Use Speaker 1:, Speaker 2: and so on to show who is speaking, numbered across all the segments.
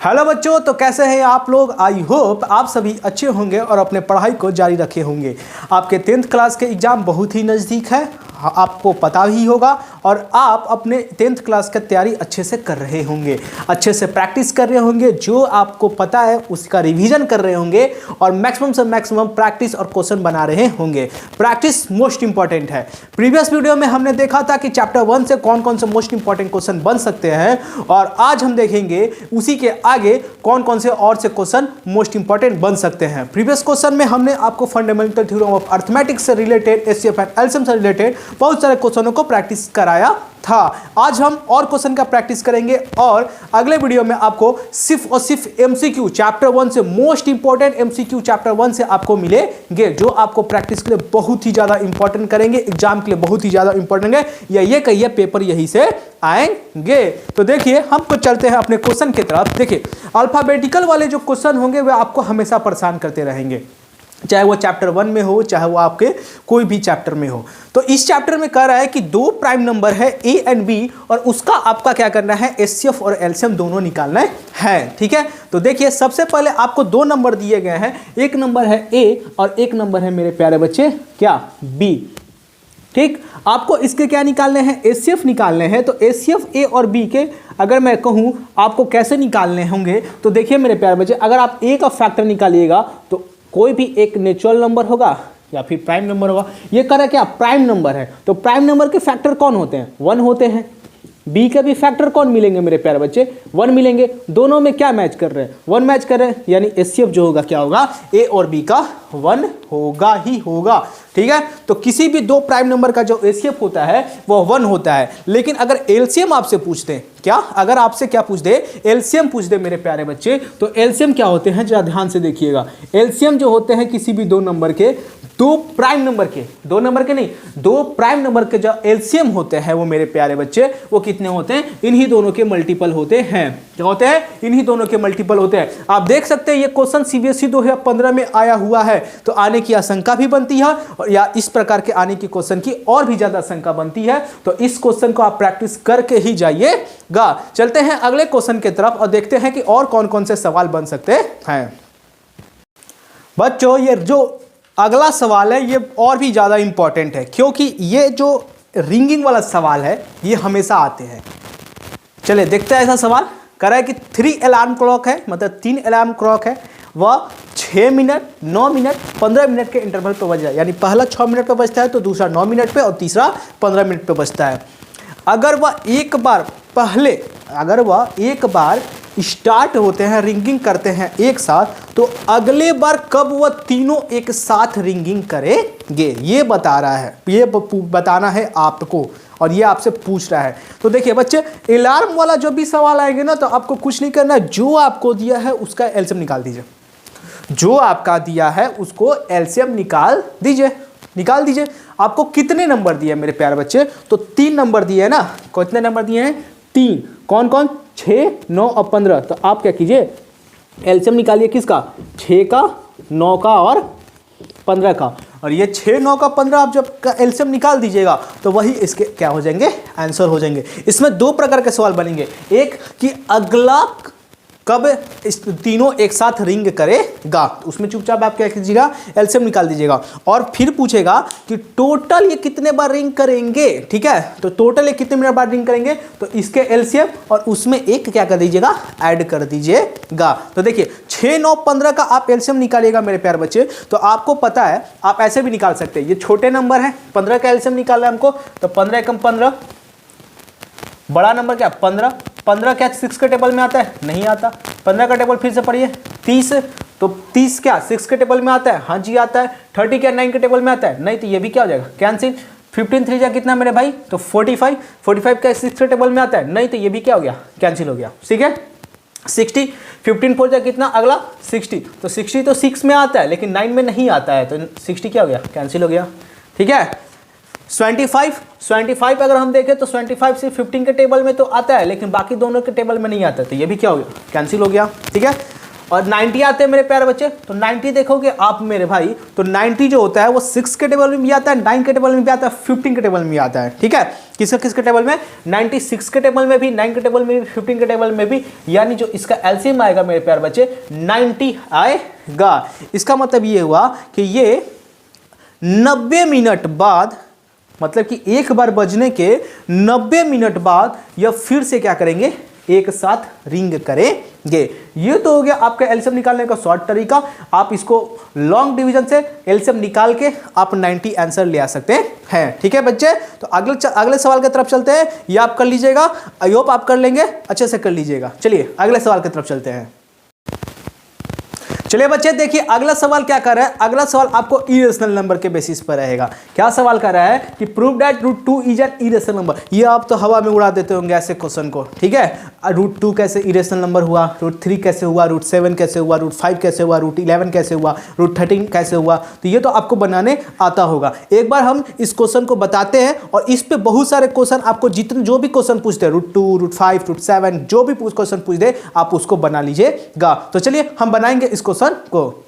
Speaker 1: Hello बच्चों, तो कैसे हैं आप लोग। आई होप आप सभी अच्छे होंगे और अपने पढ़ाई को जारी रखे होंगे। आपके 10th क्लास के एग्ज़ाम बहुत ही नज़दीक है, आपको पता ही होगा, और आप अपने 10th क्लास की तैयारी अच्छे से कर रहे होंगे, अच्छे से प्रैक्टिस कर रहे होंगे। जो आपको पता है उसका रिवीजन कर रहे होंगे और मैक्सिमम से मैक्सिमम प्रैक्टिस और क्वेश्चन बना रहे होंगे। प्रैक्टिस मोस्ट इंपॉर्टेंट है। प्रीवियस वीडियो में हमने देखा था कि चैप्टर 1 से कौन कौन से मोस्ट इंपॉर्टेंट क्वेश्चन बन सकते हैं, और आज हम देखेंगे उसी के आगे कौन कौन से और से क्वेश्चन मोस्ट इंपॉर्टेंट बन सकते हैं। प्रीवियस क्वेश्चन में हमने आपको फंडामेंटल थ्योरम ऑफ अरिथमेटिक से रिलेटेड, एचसीएफ एंड एलसीएम से रिलेटेड बहुत सारे क्वेश्चनों को प्रैक्टिस कराया था। आज हम और क्वेश्चन का प्रैक्टिस करेंगे और अगले वीडियो में आपको सिर्फ और सिर्फ एमसीक्यू चैप्टर 1 से, मोस्ट इंपॉर्टेंट एमसीक्यू चैप्टर 1 से आपको मिलेंगे, जो आपको प्रैक्टिस के लिए बहुत ही ज्यादा इंपॉर्टेंट करेंगे, एग्जाम के लिए बहुत ही ज्यादा इंपॉर्टेंट है, या ये कहिए पेपर यही से आएंगे। तो देखिए हमको चलते हैं अपने क्वेश्चन की तरफ। देखिए अल्फाबेटिकल वाले जो क्वेश्चन होंगे वे आपको हमेशा परेशान करते रहेंगे, चाहे वो चैप्टर 1 में हो, चाहे वो आपके कोई भी चैप्टर में हो। तो इस चैप्टर में कह रहा है कि दो प्राइम नंबर है ए एंड बी, और उसका आपका क्या करना है, एचसीएफ और एलसीएम दोनों निकालना है। ठीक है, तो देखिए सबसे पहले आपको दो नंबर दिए गए हैं, एक नंबर है ए और एक नंबर है मेरे प्यारे बच्चे क्या, बी। ठीक, आपको इसके क्या निकालने हैं, एचसीएफ निकालने हैं। तो एचसीएफ ए और बी के अगर मैं कहूं आपको कैसे निकालने होंगे, तो देखिए मेरे प्यारे बच्चे, अगर आप ए का फैक्टर निकालिएगा तो कोई भी एक नेचुरल नंबर होगा या फिर प्राइम नंबर होगा। ये कह रहा है क्या, प्राइम नंबर है, तो प्राइम नंबर के फैक्टर कौन होते हैं, 1 होते हैं। बी के भी फैक्टर कौन मिलेंगे मेरे प्यारे बच्चे, 1 मिलेंगे। दोनों में क्या मैच कर रहे हैं, 1 मैच कर रहे हैं, यानी एचसीएफ जो होगा क्या होगा, ए और बी का 1 होगा ही होगा। ठीक है, तो किसी भी दो प्राइम नंबर का जो एचसीएफ होता है वो 1 होता है। लेकिन अगर एलसीएम आपसे पूछते हैं, क्या अगर आपसे क्या पूछ दे, एलसीएम पूछ दे मेरे प्यारे बच्चे, तो एलसीएम क्या होते हैं, जरा ध्यान से देखिएगा। एलसीएम जो होते हैं किसी भी दो नंबर के, दो प्राइम नंबर के, दो नंबर के नहीं, दो प्राइम नंबर के जो एलसीएम होते हैं वो मेरे प्यारे बच्चे वो कितने होते हैं, इन्हीं दोनों के मल्टीपल होते हैं। क्या होते हैं, इन्हीं दोनों के मल्टीपल होते हैं। आप देख सकते हैं ये क्वेश्चन सीबीएसई 2015 में आया हुआ है, तो आने की आशंका भी बनती है, और या इस प्रकार के आने की क्वेश्चन की और भी ज्यादा आशंका बनती है। तो इस क्वेश्चन को आप प्रैक्टिस करके ही जाइएगा। चलते हैं अगले क्वेश्चन की तरफ और देखते हैं कि और कौन कौन से सवाल बन सकते हैं। बच्चों ये जो अगला सवाल है ये और भी ज़्यादा इंपॉर्टेंट है, क्योंकि ये जो रिंगिंग वाला सवाल है ये हमेशा आते हैं। चलिए देखते हैं। ऐसा सवाल कर रहा है कि 3 अलार्म क्लॉक है, मतलब 3 अलार्म क्लॉक है, वह 6 मिनट, 9 मिनट, 15 मिनट के इंटरवल पर बज रहा है, यानी पहला 6 मिनट पर बजता है, तो दूसरा 9 मिनट पे और तीसरा 15 मिनट पे बजता है। अगर वह एक बार स्टार्ट होते हैं, रिंगिंग करते हैं एक साथ, तो अगले बार कब वह तीनों एक साथ रिंगिंग करेंगे, ये बता रहा है, ये बताना है आपको, और ये आपसे पूछ रहा है। तो देखिए बच्चे, अलार्म वाला जो भी सवाल आएंगे ना, तो आपको कुछ नहीं करना है, जो आपको दिया है उसका एलसीएम निकाल दीजिए। जो आपका दिया है उसको एलसीएम निकाल दीजिए। आपको कितने नंबर दिए मेरे प्यारे बच्चे, तो 3 नंबर दिए है ना। कितने नंबर दिए हैं, 3। कौन कौन, 6, 9 और 15। तो आप क्या कीजिए, एलसीएम निकालिए, किसका, 6 का, 9 का और 15 का। और ये 6, 9 का 15 आप जब एलसीएम निकाल दीजिएगा तो वही इसके क्या हो जाएंगे, आंसर हो जाएंगे। इसमें 2 प्रकार के सवाल बनेंगे, एक कि अगला कब इस तीनों एक साथ रिंग करेगा, तो उसमें चुपचाप आप क्या कीजिएगा, एलसीएम निकाल दीजिएगा। और फिर पूछेगा कि टोटल ये कितने बार रिंग करेंगे। ठीक है, तो टोटल ये कितने मिनट बार रिंग करेंगे, तो इसके एलसीएम और उसमें एक क्या कर दीजिएगा, ऐड कर दीजिएगा। तो देखिए 6, 9, 15 का आप एलसीएम निकालिएगा मेरे प्यारे बच्चे, तो आपको पता है आप ऐसे भी निकाल सकते हैं। ये छोटे नंबर है, 15 का एलसीएम निकालना है हमको, तो 15 एकम 15, बड़ा नंबर क्या, 15 क्या 6 के टेबल में आता है, नहीं आता। 15 का टेबल फिर से पढ़िए, 30, तो 30 क्या 6 के टेबल में आता है, हाँ जी आता है। 30 क्या 9 के टेबल में आता है, नहीं, तो ये भी क्या हो जाएगा, कैंसिल। 15 3 जा कितना मेरे भाई, तो 45 क्या 6 के टेबल में आता है, नहीं, तो ये भी क्या हो गया, कैंसिल हो गया। ठीक है, 60, 15 4 जा कितना, अगला 60, तो 60 तो 6 में आता है लेकिन 9 में नहीं आता है, तो 60 क्या हो गया, कैंसिल हो गया। ठीक है, 25 अगर हम देखें तो 25 से 15 के टेबल में तो आता है, लेकिन बाकी दोनों के टेबल में नहीं आता, तो ये भी क्या हो गया, कैंसिल हो गया। ठीक है, और 90 आते हैं मेरे प्यारे बच्चे, तो 90 देखोगे आप मेरे भाई, तो 90 जो होता है वो 6 के टेबल में भी आता है, 9 के टेबल में भी आता है, 15 के टेबल में भी आता है। ठीक है, किसके टेबल में, 96 के टेबल में भी, 9 के टेबल में भी, 15 के टेबल में भी, यानी जो इसका एलसीएम आएगा मेरे प्यारे बच्चे 90 आएगा। इसका मतलब ये हुआ कि ये 90 मिनट बाद, मतलब कि एक बार बजने के 90 मिनट बाद यह फिर से क्या करेंगे, एक साथ रिंग करेंगे। ये तो हो गया आपका एलसीएम निकालने का शॉर्ट तरीका। आप इसको लॉन्ग डिवीजन से एलसीएम निकाल के आप 90 आंसर ले आ सकते हैं। ठीक है बच्चे, तो अगले सवाल की तरफ चलते हैं। ये आप कर लीजिएगा, आई होप आप कर लेंगे, अच्छे से कर लीजिएगा। चलिए अगले सवाल की तरफ चलते हैं। चलिए बच्चे देखिए अगला सवाल क्या कर रहा है। अगला सवाल आपको इरेशनल नंबर के बेसिस पर रहेगा। क्या सवाल कर रहा है कि prove that √2 is an irrational number. ये आप तो हवा में उड़ा देते होंगे ऐसे क्वेश्चन को। ठीक है, √2 कैसे इरेशनल नंबर हुआ, √3 कैसे हुआ, √7 कैसे हुआ, √5 कैसे हुआ, √11 कैसे हुआ, √13 कैसे हुआ। तो ये तो आपको बनाने आता होगा। एक बार हम इस क्वेश्चन को बताते हैं और इस पे बहुत सारे क्वेश्चन आपको जितने जो भी क्वेश्चन पूछते हैं √2, √5, √7 जो भी क्वेश्चन पूछ दे आप उसको बना लीजिएगा। तो चलिए हम बनाएंगे इस क्वेश्चन को।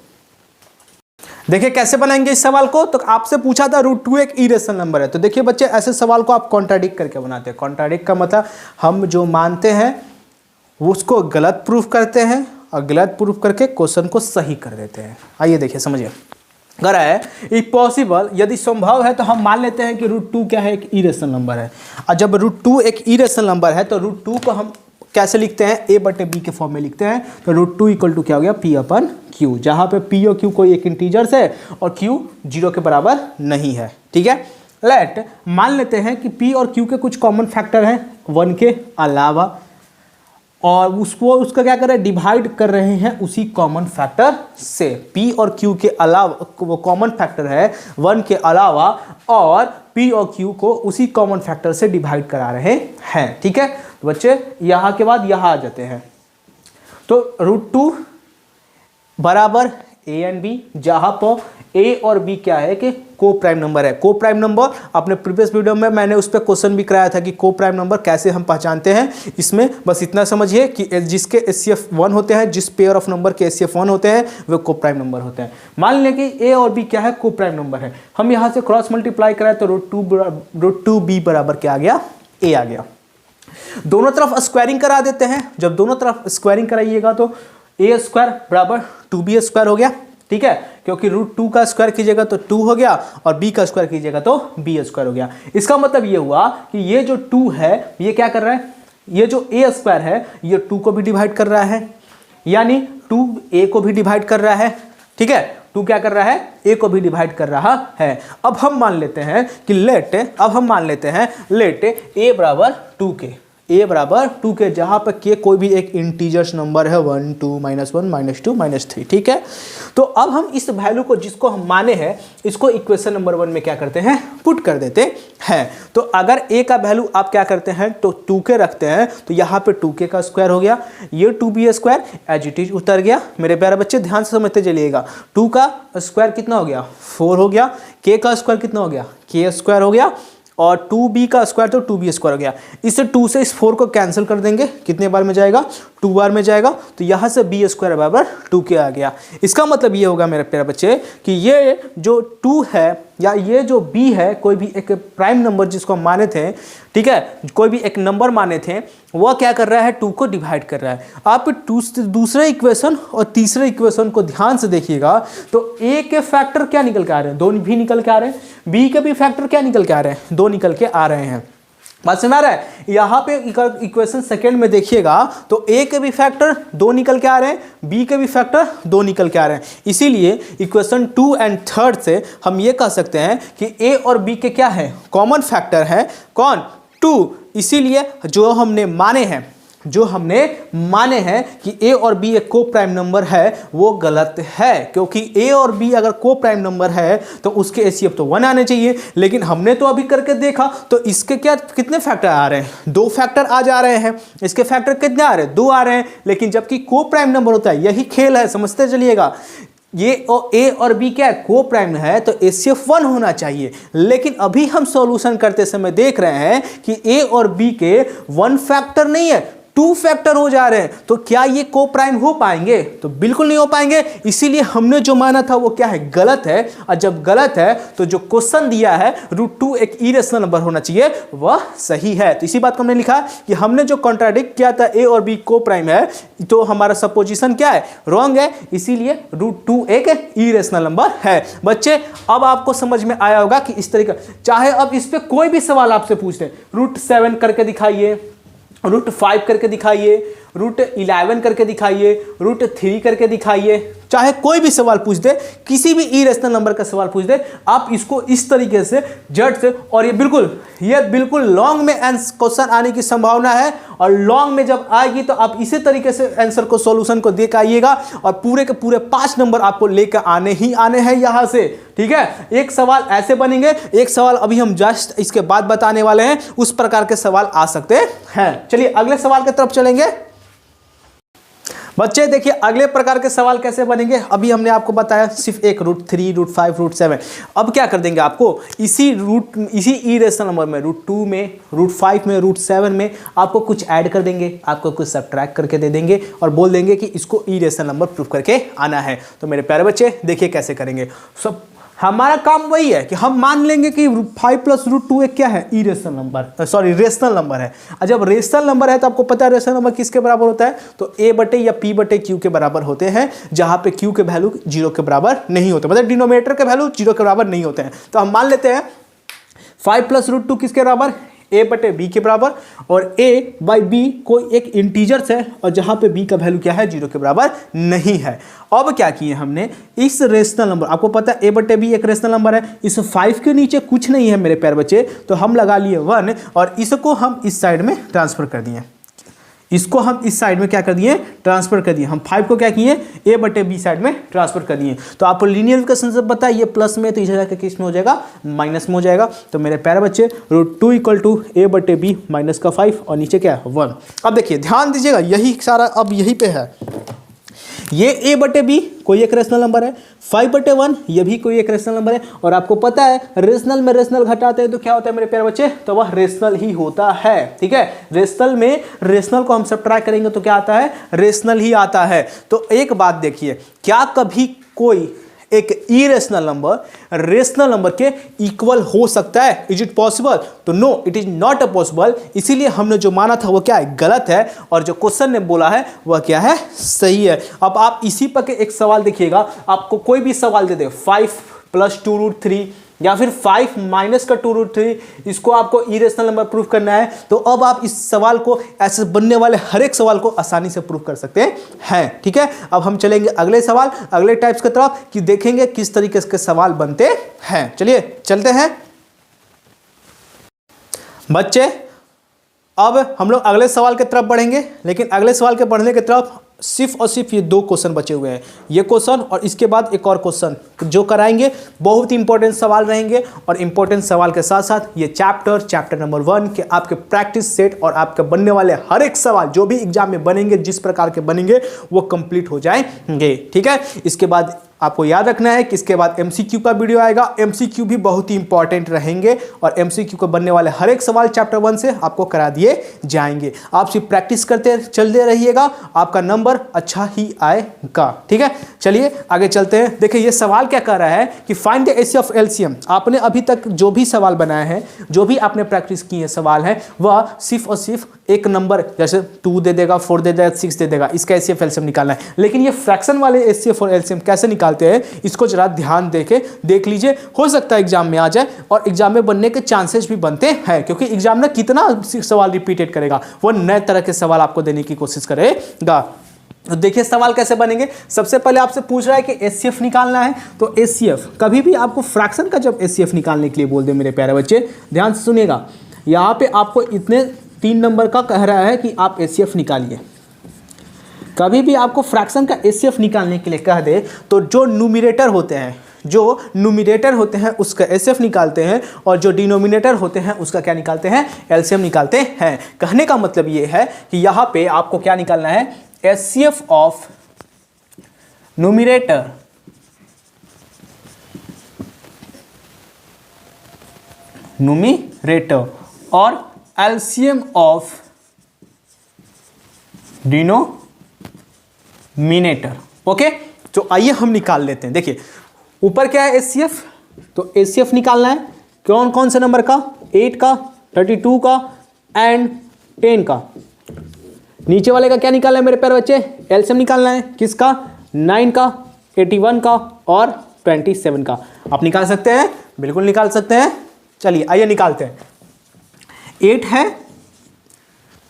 Speaker 1: देखिए कैसे बनाएंगे इस सवाल को। तो आपसे पूछा था √2 एक इरेशनल नंबर है, तो देखिए बच्चे ऐसे सवाल को आप कॉन्ट्राडिक्ट करके बनाते हैं। कॉन्ट्राडिक्ट का मतलब हम जो मानते हैं उसको गलत प्रूफ करते हैं और गलत प्रूफ करके क्वेश्चन को सही कर देते हैं। आइए देखिए समझिए, अगर है इफ पॉसिबल, यदि संभव है तो हम मान लेते हैं कि √2 क्या है, एक इरेशनल नंबर है। और जब √2 एक इरेशनल नंबर है तो √2 को हम कैसे लिखते हैं, a/b के फॉर्म में लिखते हैं। तो √2 इक्वल टू क्या हो गया, p/q, जहां पे p और q कोई एक इंटीजर्स है और q 0 के बराबर नहीं है। ठीक है, लेट मान लेते हैं कि p और q के कुछ कॉमन फैक्टर हैं 1 के अलावा, और उसका क्या कर रहे हैं, डिवाइड कर रहे हैं उसी कॉमन फैक्टर से। p और q के अलावा वो कॉमन फैक्टर है 1 के अलावा, और p और q को उसी कॉमन फैक्टर से डिवाइड करा रहे हैं। ठीक है, तो बच्चे यहाँ के बाद यहाँ आ जाते हैं। तो √2 बराबर a एंड b, जहाँ पर a और b क्या है कि को प्राइम नंबर है। को प्राइम नंबर अपने प्रीवियस वीडियो में मैंने उस पर क्वेश्चन भी कराया था कि को प्राइम नंबर कैसे हम पहचानते हैं। इसमें बस इतना समझिए कि जिसके HCF 1 होते हैं, जिस पेयर ऑफ नंबर के HCF 1 होते हैं वे को प्राइम नंबर होते हैं। मान लें कि a और b क्या है, को प्राइम नंबर है। हम यहाँ से क्रॉस मल्टीप्लाई कराए तो √2b बराबर क्या आ गया, a आ गया। दोनों तरफ स्क्वायरिंग करा देते हैं। जब दोनों तरफ स्क्वायरिंग कराइएगा तो a² बराबर 2b² हो गया। ठीक है, क्योंकि √2 का स्क्वायर कीजिएगा तो 2 हो गया और b का स्क्वायर कीजिएगा तो b² हो गया। इसका मतलब ये हुआ कि ये जो 2 है ये क्या कर रहा है, ये जो a² है ये 2 को भी डिवाइड कर रहा है, यानी 2 a को भी डिवाइड कर रहा है। ठीक है, 2 क्या कर रहा है, a को भी डिवाइड कर रहा है। अब हम मान लेते हैं कि लेट a बराबर 2 के, a बराबर 2 के, जहां पर k कोई भी एक इंटीजर्स नंबर है 1, 2, -1, -2, -3। ठीक है, तो अब हम इस वैल्यू को जिसको हम माने हैं इसको इक्वेशन नंबर 1 में क्या करते हैं, पुट कर देते हैं। तो अगर a का वैल्यू आप क्या करते हैं तो 2k रखते हैं, तो यहाँ पे 2k का स्क्वायर हो गया, ये 2b² एज इट इज उतर गया। मेरे प्यारे बच्चे ध्यान से समझते चलिएगा, 2 का स्क्वायर कितना हो गया, 4 हो गया, k का स्क्वायर कितना हो गया, k² हो गया, और 2b का स्क्वायर तो 2b² हो गया। इससे 2 से इस 4 को कैंसिल कर देंगे, कितने बार में जाएगा, 2 बार में जाएगा। तो यहाँ से b² बराबर 2k आ गया। इसका मतलब ये होगा मेरे प्यारे बच्चे कि ये जो 2 है या ये जो b है, कोई भी एक प्राइम नंबर जिसको हम माने थे, ठीक है, कोई भी एक नंबर माने थे, वह क्या कर रहा है, 2 को डिवाइड कर रहा है। आप दूसरे इक्वेशन और तीसरे इक्वेशन को ध्यान से देखिएगा तो a के फैक्टर क्या निकल के आ रहे हैं, 2 भी निकल के आ रहे हैं, b के भी फैक्टर क्या निकल के आ रहे हैं, 2 निकल के आ रहे हैं। बात समझ आ रहा है। यहाँ पे इक्वेशन सेकेंड में देखिएगा तो a के भी फैक्टर 2 निकल के आ रहे हैं, b के भी फैक्टर 2 निकल के आ रहे हैं। इसीलिए इक्वेशन 2 एंड 3 से हम ये कह सकते हैं कि a और b के क्या है, कॉमन फैक्टर है, कौन, 2। इसीलिए जो हमने माने हैं कि a और b एक को प्राइम नंबर है वो गलत है, क्योंकि a और b अगर को प्राइम नंबर है तो उसके HCF तो 1 आने चाहिए। लेकिन हमने तो अभी करके देखा तो इसके क्या कितने फैक्टर आ रहे हैं, 2 फैक्टर आ जा रहे हैं। इसके फैक्टर कितने आ रहे हैं, 2 आ रहे हैं। लेकिन जबकि को प्राइम नंबर होता है, यही खेल है, समझते चलिएगा। ये a और b क्या है, को प्राइम है तो HCF 1 होना चाहिए। लेकिन अभी हम सॉल्यूशन करते समय देख रहे हैं कि a और b के 1 फैक्टर नहीं है, टू फैक्टर हो जा रहे हैं, तो क्या ये को प्राइम हो पाएंगे? तो बिल्कुल नहीं हो पाएंगे। इसीलिए हमने जो माना था वो क्या है, गलत है। और जब गलत है तो जो क्वेश्चन दिया है √2 एक इरेशनल नंबर होना चाहिए, वह सही है। तो इसी बात को हमने लिखा कि हमने जो कॉन्ट्राडिक्ट किया था ए और बी को प्राइम है, तो हमारा सपोजिशन क्या है, रॉन्ग है। इसीलिए √2 एक इरेशनल नंबर है। बच्चे अब आपको समझ में आया होगा कि इस तरीके, चाहे अब इस पे कोई भी सवाल आपसे पूछते हैं, √7 करके दिखाइए, √5 करके दिखाइए, √11 करके दिखाइए, √3 करके दिखाइए, चाहे कोई भी सवाल पूछ दे, किसी भी इरेशनल नंबर का सवाल पूछ दे, आप इसको इस तरीके से जट से, और ये बिल्कुल लॉन्ग में क्वेश्चन आने की संभावना है। और लॉन्ग में जब आएगी तो आप इसी तरीके से आंसर को, सॉल्यूशन को देकर आइएगा, और पूरे के पूरे 5 नंबर आपको लेकर आने ही आने हैं यहां से। ठीक है, एक सवाल ऐसे बनेंगे, एक सवाल अभी हम जस्ट इसके बाद बताने वाले हैं, उस प्रकार के सवाल आ सकते हैं। चलिए अगले सवाल की तरफ चलेंगे। बच्चे देखिए अगले प्रकार के सवाल कैसे बनेंगे। अभी हमने आपको बताया सिर्फ एक √3, √5, √7। अब क्या कर देंगे, आपको इसी इरेशनल नंबर में √2 में, √5 में, √7 में आपको कुछ ऐड कर देंगे, आपको कुछ सब्ट्रैक्ट करके दे देंगे और बोल देंगे कि इसको इरेशनल नंबर प्रूव करके आना है। तो मेरे प्यारे बच्चे देखिए कैसे करेंगे। सब हमारा काम वही है कि हम मान लेंगे कि 5 + √2 एक क्या है, irrational number, sorry rational number है। और जब रेशनल नंबर है तो आपको पता है रेशनल नंबर किसके बराबर होता है, तो a या p/q के बराबर होते हैं, जहां पे q के वैल्यू 0 के बराबर नहीं होते, मतलब डिनोमिनेटर के वैल्यू 0 के बराबर नहीं होते हैं। तो हम मान लेते हैं 5 + √2 किसके बराबर, a/b के बराबर, और a/b कोई एक इंटीजर्स है, और जहां पे b का वैल्यू क्या है, 0 के बराबर नहीं है। अब क्या किए हमने, इस रेशनल नंबर, आपको पता है a/b एक रेशनल नंबर है, इस 5 के नीचे कुछ नहीं है मेरे प्यारे बच्चे, तो हम लगा लिए 1, और इसको हम इस साइड में ट्रांसफर कर दिए, इसको हम इस साइड में क्या कर दिए, ट्रांसफर कर दिए। हम 5 को क्या किए, a/b साइड में ट्रांसफर कर दिए। तो आपको लीनियर इक्वेशन से पता है ये प्लस में, तो इस जगह किस में हो जाएगा, माइनस में हो जाएगा। तो मेरे प्यारे बच्चे √2 = a/b माइनस का 5, और नीचे क्या है, 1। अब देखिए ध्यान दीजिएगा, यही सारा अब यही पे है। ये a/b कोई एक रेशनल नंबर है, 5/1 ये भी कोई एक रेशनल नंबर है, और आपको पता है रेशनल में रेशनल घटाते हैं तो क्या होता है मेरे प्यारे बच्चे, तो वह रेशनल ही होता है। ठीक है, रेशनल में रेशनल को हम सब्ट्रैक्ट करेंगे तो क्या आता है, रेशनल ही आता है। तो एक बात देखिए, क्या कभी कोई एक इरेशनल नंबर रेशनल नंबर के इक्वल हो सकता है, इज इट पॉसिबल? तो no, it is not possible. इसीलिए हमने जो माना था वो क्या है, गलत है, और जो क्वेश्चन ने बोला है वह क्या है, सही है। अब आप इसी पर के एक सवाल देखिएगा, आपको कोई भी सवाल दे दे, 5 + 2√3 या फिर 5 - का 2√3, इसको आपको इरेशनल नंबर प्रूफ करना है, तो अब आप इस सवाल को, ऐसे बनने वाले हर एक सवाल को आसानी से प्रूफ कर सकते हैं। ठीक है, अब हम चलेंगे अगले सवाल, अगले टाइप्स की तरफ, कि देखेंगे किस तरीके के सवाल बनते हैं। चलिए चलते हैं बच्चे। अब हम लोग अगले सवाल की तरफ बढ़ेंगे, लेकिन अगले सवाल के बढ़ने की तरफ सिर्फ और सिर्फ ये 2 क्वेश्चन बचे हुए हैं, ये क्वेश्चन और इसके बाद एक और क्वेश्चन जो कराएंगे। बहुत ही इंपॉर्टेंट सवाल रहेंगे, और इंपॉर्टेंट सवाल के साथ साथ ये चैप्टर नंबर 1 के आपके प्रैक्टिस सेट और आपके बनने वाले हर एक सवाल जो भी एग्जाम में बनेंगे, जिस प्रकार के बनेंगे, वो कंप्लीट हो जाएंगे। ठीक है, इसके बाद आपको याद रखना है कि इसके बाद MCQ का वीडियो आएगा। MCQ भी बहुत ही इंपॉर्टेंट रहेंगे, और MCQ को बनने वाले हर एक सवाल चैप्टर 1 से आपको करा दिए जाएंगे। आप सिर्फ प्रैक्टिस करते चलते रहिएगा, आपका नंबर अच्छा ही आएगा। ठीक है, चलिए आगे चलते हैं। देखिए ये सवाल क्या कर रहा है कि find the HCF of LCM। आपने अभी तक जो भी सवाल बनाए हैं, जो भी आपने प्रैक्टिस किए सवाल हैं, वह सिर्फ और सिर्फ एक नंबर, जैसे 2 दे देगा, 4 दे देगा, 6 दे देगा, इसका एचसीएफ LCM निकालना है। लेकिन ये फ्रैक्शन वाले एचसीएफ और LCM कैसे निकालते हैं, इसको जरा ध्यान देख लीजिए। हो सकता है एग्जाम में आ जाए, और एग्जाम में बनने के चांसेस भी बनते हैं, क्योंकि एग्जामिनर कितना सवाल रिपीटेड करेगा, वो नए तरह के सवाल आपको देने की कोशिश करेगा। तो देखिए सवाल कैसे बनेंगे। सबसे पहले आपसे पूछ रहा है कि एचसीएफ निकालना है, तो एचसीएफ कभी भी आपको फ्रैक्शन का जब एचसीएफ निकालने के लिए बोल दे मेरे प्यारे बच्चे, ध्यान से सुनिएगा। यहाँ पे आपको इतने 3 नंबर का कह रहा है कि आप एचसीएफ निकालिए। कभी भी आपको फ्रैक्शन का एचसीएफ निकालने के लिए कह दे, तो जो न्यूमरेटर होते हैं उसका एचसीएफ निकालते हैं, और जो डिनोमिनेटर होते हैं उसका क्या निकालते हैं, एलसीएम निकालते हैं। कहने का मतलब ये है कि यहाँ पे आपको क्या निकालना है, एचसीएफ ऑफ न्यूमरेटर और एलसीएम ऑफ डिनोमिनेटर। ओके, तो आइए हम निकाल लेते हैं। देखिए ऊपर क्या है HCF, तो HCF निकालना है कौन कौन से नंबर का, 8 का, 32 का एंड 10 का। नीचे वाले का क्या निकालना है मेरे प्यारे बच्चे, एलसीएम निकालना है किसका, 9 का, 81 का और 27 का। आप निकाल सकते हैं, बिल्कुल निकाल सकते हैं। चलिए आइए निकालते हैं। 8 है,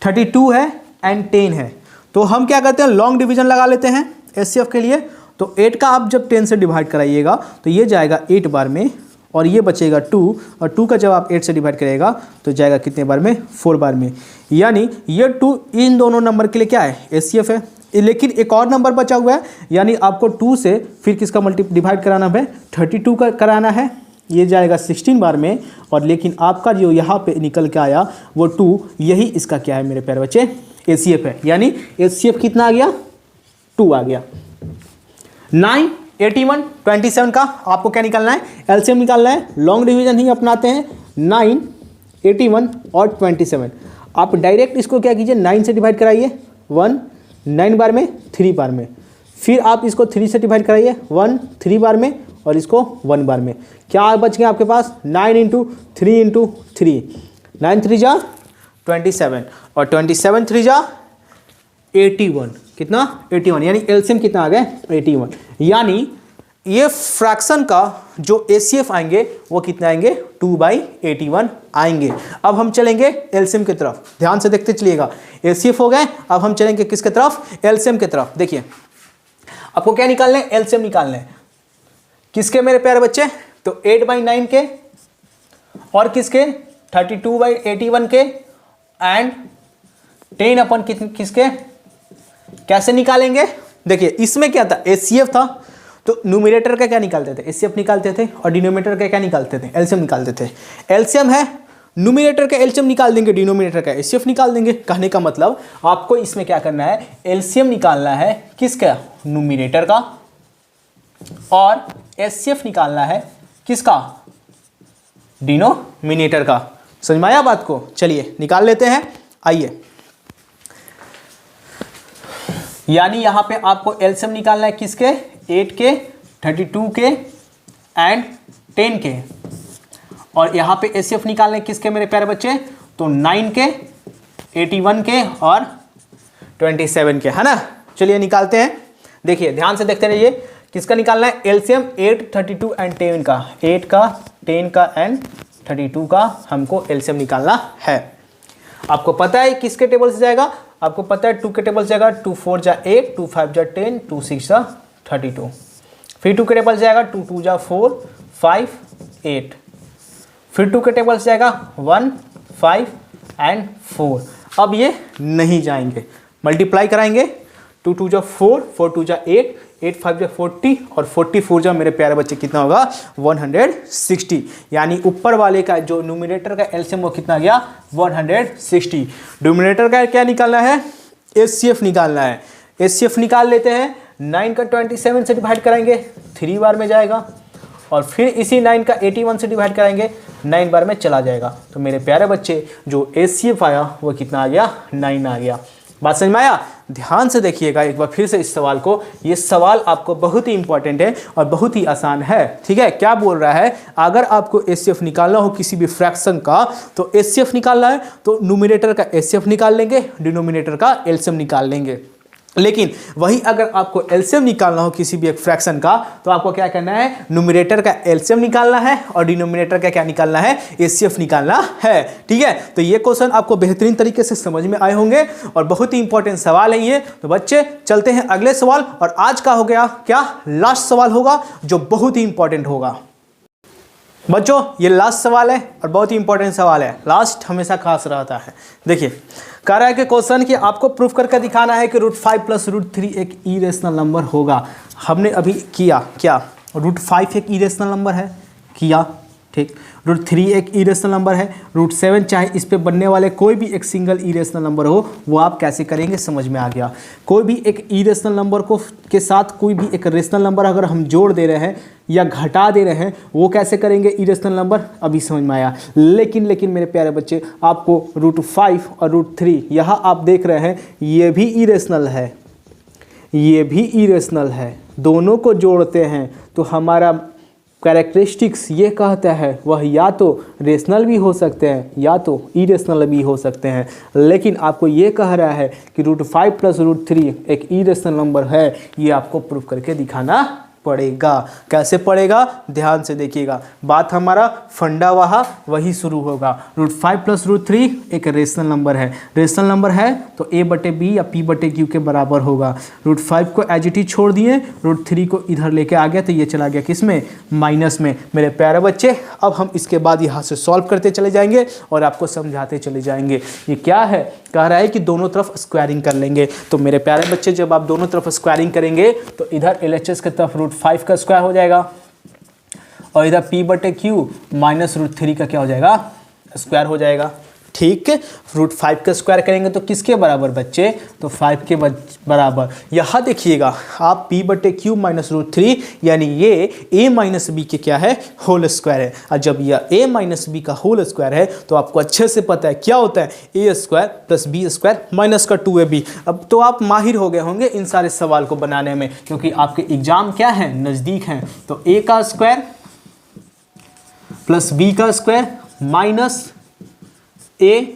Speaker 1: 32 है एंड 10 है। तो हम क्या करते हैं, लॉन्ग डिवीजन लगा लेते हैं HCF के लिए। तो 8 का आप जब 10 से डिवाइड कराइएगा तो ये जाएगा 8 बार में और ये बचेगा 2, और 2 का जब आप 8 से डिवाइड करिएगा तो जाएगा कितने बार में, 4 बार में। यानी ये 2 इन दोनों नंबर के लिए क्या है, HCF है। लेकिन एक और नंबर बचा हुआ है, यानी आपको 2 से फिर किसका डिवाइड कराना है, 32 का कराना है। ये जाएगा 16 बार में, और लेकिन आपका जो यहाँ पे निकल के आया वो 2, यही इसका क्या है मेरे प्यारे बच्चे, HCF है। यानी HCF कितना आ गया, 2 आ गया। 9, 81, 27 का आपको क्या निकालना है, एलसीएम निकालना है। लॉन्ग डिवीजन ही अपनाते हैं। 9, 81 और 27। आप डायरेक्ट इसको क्या कीजिए, 9 से डिवाइड कराइए 1, 9 बार में, 3 बार में। फिर आप इसको 3 से डिवाइड कराइए 1, 3 बार में, और इसको 1 बार में। क्या बच गया आपके पास, 9 × 3 × 3, 9 3 जा 27 और 27 3 जा 81। कितना, 81। यानी एलसीएम कितना आ गया, 81। यानी ये फ्रैक्शन का जो HCF आएंगे वो कितने आएंगे, 2/81 आएंगे। अब हम चलेंगे एलसीएम की तरफ, ध्यान से देखते चलिएगा। HCF हो गए, अब हम चलेंगे किसके तरफ, एलसीएम की तरफ। देखिए आपको क्या निकालना है, एलसीएम निकालना है किसके मेरे प्यारे बच्चे, तो 8/9 के और किसके, 32/81 के एंड 10 किसके, कैसे निकालेंगे। देखिए इसमें क्या था, HCF था, तो न्यूमरेटर का क्या निकालते थे, HCF निकालते थे, और डिनोमिनेटर का क्या निकालते थे, एलसीएम निकालते थे। एलसीएम है, न्यूमरेटर का एलसीएम निकाल देंगे, डिनोमिनेटर का HCF निकाल देंगे। कहने का मतलब आपको इसमें क्या करना है, एलसीएम निकालना है किसका, न्यूमरेटर का, और HCF निकालना है किसका, डिनोमिनेटर का। समझ में आया बात को, चलिए निकाल लेते हैं। आइए, यानी यहां पे आपको एलसीएम निकालना है किसके, 8 के, 32 के एंड 10 के, और यहां पे HCF निकालना है किसके मेरे प्यारे बच्चे, तो 9 के, 81 के और 27 के, है ना। चलिए निकालते हैं। देखिए ध्यान से देखते रहिए, किसका निकालना है, एलसीएम 8, 32 एंड 10 का, 8 का, 10 का एंड 32 का हमको एलसीएम निकालना है। आपको पता है किसके टेबल से जाएगा, आपको पता है 2 के टेबल से जाएगा, 2 4 जा 8, 2 5 जा 10, 2 6 जा 32। फिर 2 के टेबल से जाएगा, 2 2 जा 4, 5 8। फिर 2 के टेबल से जाएगा 1 5 एंड 4। अब ये नहीं जाएंगे, मल्टीप्लाई कराएंगे, 2 2 जा 4, 4 2 जा 8, 8 5 जा 40 और 44 जा मेरे प्यारे बच्चे कितना होगा, 160। यानी ऊपर वाले का जो न्यूमरेटर का एलसीएम वो कितना गया, 160। डिनोमिनेटर का क्या निकालना है, HCF निकालना है। HCF निकाल लेते हैं। 9 का 27 से डिवाइड कराएंगे, 3 बार में जाएगा, और फिर इसी 9 का 81 से डिवाइड कराएंगे, 9 बार में चला जाएगा। तो मेरे प्यारे बच्चे जो HCF आया वो कितना आ गया, 9 आ गया। बात समझ में आया। ध्यान से देखिएगा एक बार फिर से इस सवाल को, ये सवाल आपको बहुत ही इंपॉर्टेंट है और बहुत ही आसान है। ठीक है, क्या बोल रहा है, अगर आपको HCF निकालना हो किसी भी फ्रैक्शन का, तो HCF निकालना है तो न्यूमरेटर का HCF निकाल लेंगे, डिनोमिनेटर का एलसीएम निकाल लेंगे। लेकिन वही अगर आपको एलसीएम निकालना हो किसी भी एक फ्रैक्शन का, तो आपको क्या करना है, न्यूमरेटर का एलसीएम निकालना है और डिनोमिनेटर का क्या निकालना है, HCF निकालना है। ठीक है, तो ये क्वेश्चन आपको बेहतरीन तरीके से समझ में आए होंगे और बहुत ही इंपॉर्टेंट सवाल है ये। तो बच्चे चलते हैं अगले सवाल, और आज का हो गया क्या, लास्ट सवाल होगा जो बहुत ही इंपॉर्टेंट होगा। बच्चों ये लास्ट सवाल है और बहुत ही इंपॉर्टेंट सवाल है, लास्ट हमेशा खास रहता है। देखिए कह रहा है कि क्वेश्चन कि आपको प्रूफ करके दिखाना है कि √5 + √3 एक इरेशनल नंबर होगा। हमने अभी किया क्या, √5 एक इरेशनल नंबर है, किया ठीक, √3 एक इरेशनल नंबर है, √7 चाहे इस पे बनने वाले कोई भी एक सिंगल इरेशनल नंबर हो, वो आप कैसे करेंगे समझ में आ गया। कोई भी एक इरेशनल नंबर को के साथ कोई भी एक रेशनल नंबर अगर हम जोड़ दे रहे हैं, या घटा दे रहे हैं वो कैसे करेंगे इरेशनल नंबर, अभी समझ में आया। लेकिन मेरे प्यारे बच्चे आपको √5 और √3 यहाँ आप देख रहे हैं ये भी इरेशनल है, ये भी इरेशनल है, दोनों को जोड़ते हैं तो हमारा कैरेक्टरिस्टिक्स ये कहता है वह या तो रेशनल भी हो सकते हैं या तो इरेशनल भी हो सकते हैं। लेकिन आपको ये कह रहा है कि √5 + √3 एक इरेशनल नंबर है, ये आपको प्रूफ करके दिखाना पड़ेगा। कैसे पड़ेगा ध्यान से देखिएगा, बात हमारा फंडा वही शुरू होगा। √5 + √3 एक रेशनल नंबर है, रेशनल नंबर है तो a/b या p/q के बराबर होगा। √5 को एज इट इज छोड़ दिए, √3 को इधर लेके आ गया तो ये चला गया किसमें, माइनस में। मेरे प्यारे बच्चे अब हम इसके बाद यहाँ से सॉल्व करते चले जाएंगे और आपको समझाते चले जाएंगे। ये क्या है, कह रहा है कि दोनों तरफ स्क्वायरिंग कर लेंगे। तो मेरे प्यारे बच्चे जब आप दोनों तरफ स्क्वायरिंग करेंगे तो इधर LHS की तरफ √5 का स्क्वायर हो जाएगा और इधर p/q माइनस √3 का क्या हो जाएगा, स्क्वायर हो जाएगा। ठीक है, √5 का स्क्वायर करेंगे तो किसके बराबर बच्चे, तो 5 के बराबर। यहाँ देखिएगा आप p/q माइनस √3 यानी ये a - b के क्या है, होल स्क्वायर है। और जब यह a - b का होल स्क्वायर है तो आपको अच्छे से पता है क्या होता है, a² + b² माइनस का 2ab। अब तो आप माहिर हो गए होंगे इन सारे सवाल को बनाने में, क्योंकि आपके एग्जाम क्या है, नज़दीक हैं। तो a का स्क्वायर + b का स्क्वायर माइनस ab,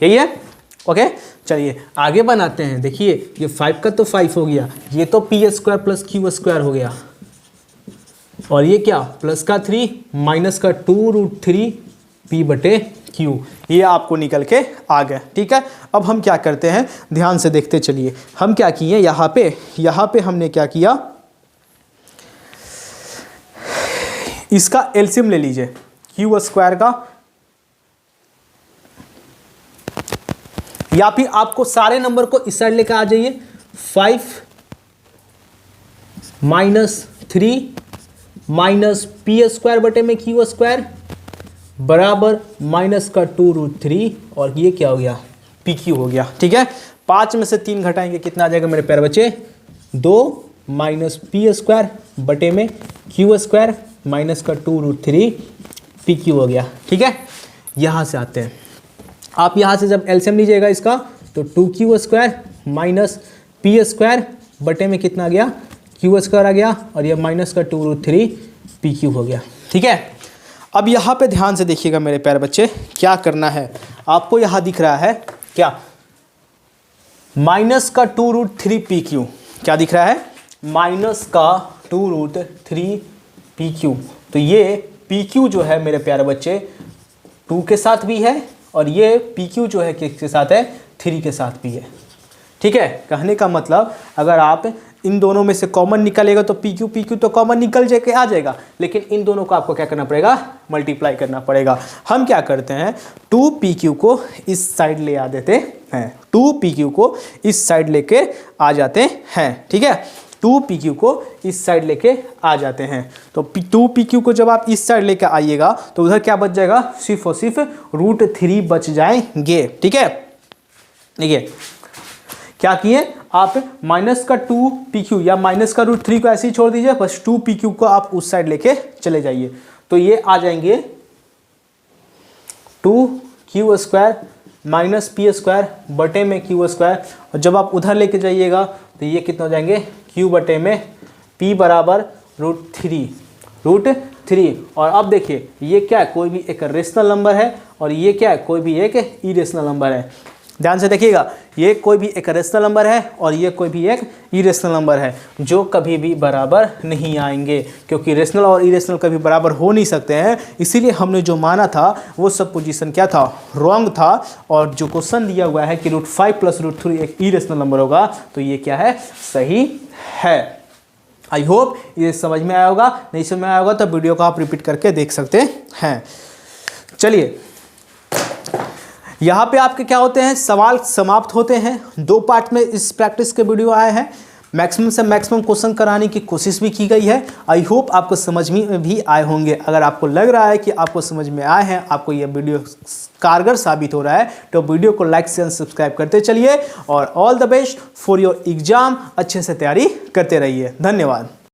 Speaker 1: यही है। ओके चलिए आगे बनाते हैं। देखिए ये 5 का तो 5 हो गया, ये तो p² + q² हो गया और ये क्या प्लस का 3 माइनस का 2√3 p/q, ये आपको निकल के आ गया। ठीक है, अब हम क्या करते हैं ध्यान से देखते चलिए। हम क्या किए यहाँ पे हमने क्या किया, इसका एलसीएम ले लीजिए q² का, या फिर आपको सारे नंबर को इस साइड लेकर आ जाइए। 5 - 3 माइनस p² बराबर माइनस का 2√3 और ये क्या हो गया, pq हो गया। ठीक है, 5 में से 3 घटाएंगे कितना आ जाएगा मेरे प्यारे बच्चे, 2 माइनस p² माइनस का 2√3 pq हो गया। ठीक है, यहाँ से आते हैं, आप यहाँ से जब एलसीएम लीजिएगा इसका तो 2q² माइनस p² में कितना आ गया, q² आ गया और ये माइनस का 2√3 pq हो गया। ठीक है, अब यहाँ पे ध्यान से देखिएगा मेरे प्यारे बच्चे, क्या करना है आपको, यहाँ दिख रहा है क्या, माइनस का 2√3 pq, क्या दिख रहा है, माइनस का 2√3 pq। तो ये pq जो है मेरे प्यारे बच्चे 2 के साथ भी है और ये pq जो है किसके साथ है, 3 के साथ भी है। ठीक है, कहने का मतलब अगर आप इन दोनों में से कॉमन निकालेगा तो pq तो कॉमन निकल जाके आ जाएगा, लेकिन इन दोनों को आपको क्या करना पड़ेगा, मल्टीप्लाई करना पड़ेगा। हम क्या करते हैं 2pq को इस साइड ले आ देते हैं, 2pq को इस साइड लेके आ जाते हैं। ठीक है, 2pq को इस साइड लेके आ जाते हैं। तो 2pq को जब आप इस साइड लेके आइएगा तो उधर क्या बच जाएगा, सिर्फ और सिर्फ √3 बच जाएंगे। ठीक है, देखिए क्या किए आप, माइनस का 2pq या माइनस का √3 को ऐसे ही छोड़ दीजिए, बस 2pq को आप उस साइड लेके चले जाइए तो ये आ जाएंगे 2q² माइनस p² में q²। और जब आप उधर लेके जाइएगा तो ये कितना हो जाएंगे, q में p बराबर √3। और अब देखिए ये क्या है, कोई भी एक रेशनल नंबर है और ये क्या है, कोई भी एक इरेशनल नंबर है। ध्यान से देखिएगा, ये कोई भी एक रेशनल नंबर है और ये कोई भी एक इरेशनल नंबर है, जो कभी भी बराबर नहीं आएंगे, क्योंकि रेशनल और इरेशनल कभी बराबर हो नहीं सकते हैं। इसीलिए हमने जो माना था वो सब पोजीशन क्या था, रॉन्ग था। और जो क्वेश्चन दिया हुआ है कि √5 + √3 एक इरेशनल नंबर होगा, तो ये क्या है, सही है। आई होप ये समझ में आया होगा, नहीं समझ में आया होगा तो वीडियो को आप रिपीट करके देख सकते हैं। चलिए यहाँ पे आपके क्या होते हैं, सवाल समाप्त होते हैं। 2 पार्ट में इस प्रैक्टिस के वीडियो आए हैं, मैक्सिमम से मैक्सिमम क्वेश्चन कराने की कोशिश भी की गई है। आई होप आपको समझ में भी आए होंगे। अगर आपको लग रहा है कि आपको समझ में आए हैं, आपको यह वीडियो कारगर साबित हो रहा है, तो वीडियो को लाइक शेयर सब्सक्राइब करते चलिए और all the best for your exam. अच्छे से तैयारी करते रहिए। धन्यवाद।